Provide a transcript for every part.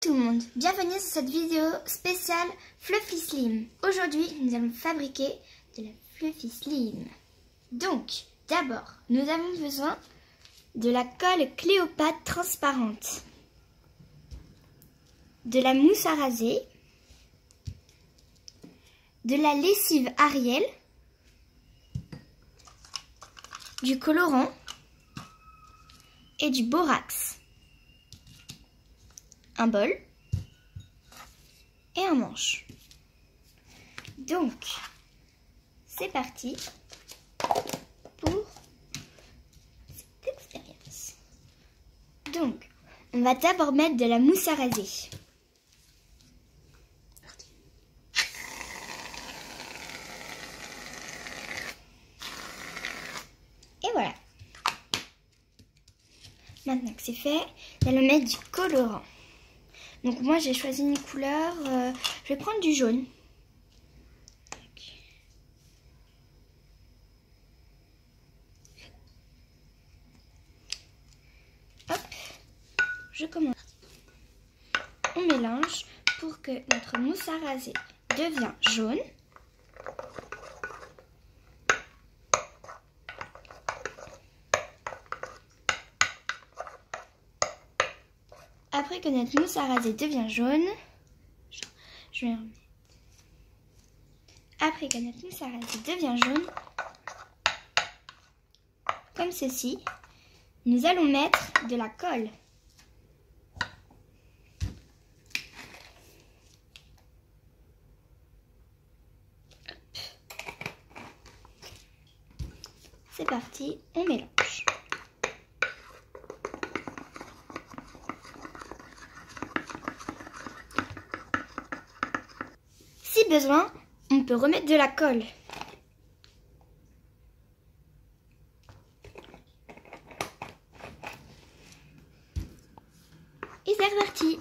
tout le monde, bienvenue sur cette vidéo spéciale Fluffy Slim. Aujourd'hui, nous allons fabriquer de la Fluffy Slim. Donc, d'abord, nous avons besoin de la colle Cléopâtre transparente, de la mousse à raser, de la lessive Ariel, du colorant et du borax, un bol et un manche. Donc, c'est parti pour cette expérience. Donc, on va d'abord mettre de la mousse à raser. Et voilà. Maintenant que c'est fait, on va mettre du colorant. Donc moi j'ai choisi une couleur, je vais prendre du jaune. Hop, je commence. On mélange pour que notre mousse à raser devienne jaune. Après que notre mousse à raser devient jaune, je vais remettre. Après que notre mousse à raser devient jaune, comme ceci, nous allons mettre de la colle. C'est parti, on mélange. Si besoin, on peut remettre de la colle. Et c'est reparti.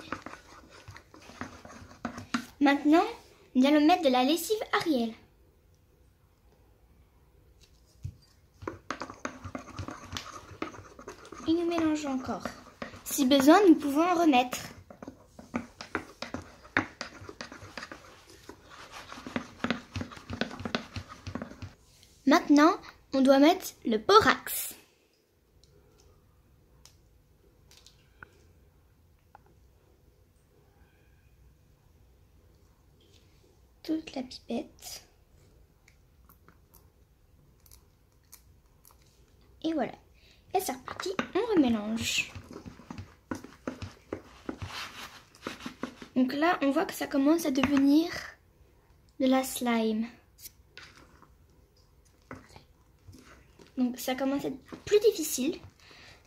Maintenant, nous allons mettre de la lessive Ariel. Et nous mélangeons encore. Si besoin, nous pouvons en remettre. Maintenant, on doit mettre le borax. Toute la pipette. Et voilà. Et c'est reparti, on remélange. Donc là, on voit que ça commence à devenir de la slime. Donc ça commence à être plus difficile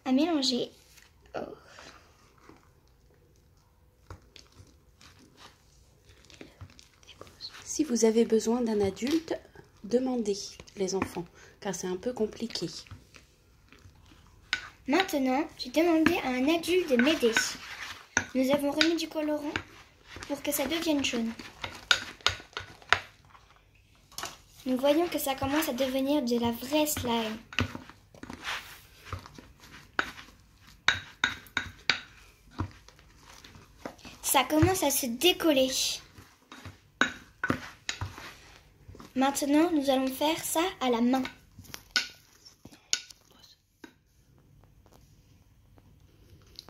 à mélanger. Oh. Si vous avez besoin d'un adulte, demandez les enfants, car c'est un peu compliqué. Maintenant, j'ai demandé à un adulte de m'aider. Nous avons remis du colorant pour que ça devienne jaune. Nous voyons que ça commence à devenir de la vraie slime. Ça commence à se décoller. Maintenant, nous allons faire ça à la main.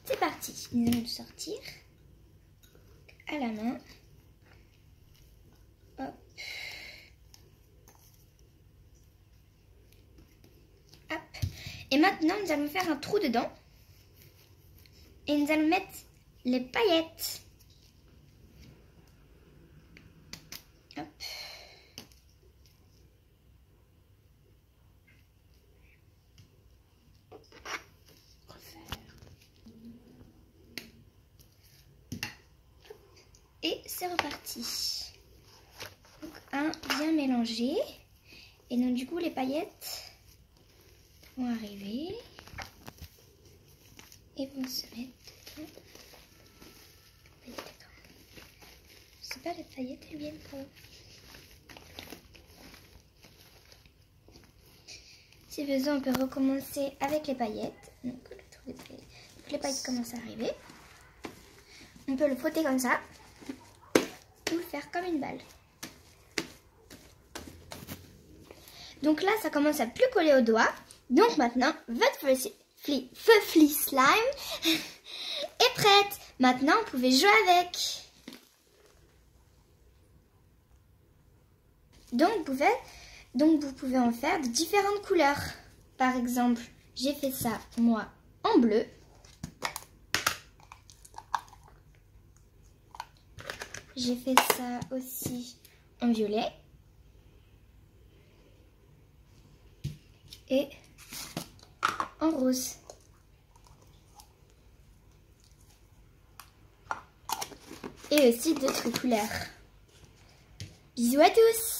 C'est parti. Nous allons le sortir à la main. Hop. Hop. Et maintenant, nous allons faire un trou dedans. Et nous allons mettre les paillettes. Hop. Et c'est reparti. Donc un bien mélangé. Et donc du coup les paillettes vont arriver et vont se mettre dedans. Je sais pas, les paillettes elles viennent pas. Si besoin, on peut recommencer avec les paillettes. Donc les paillettes commencent à arriver. On peut le frotter comme ça ou le faire comme une balle. Donc là, ça commence à plus coller au doigt. Donc maintenant, votre Fluffy Slime est prête. Maintenant, vous pouvez jouer avec. Donc vous pouvez en faire de différentes couleurs. Par exemple, j'ai fait ça, moi, en bleu. J'ai fait ça aussi en violet. Et en rose. Et aussi d'autres couleurs. Bisous à tous!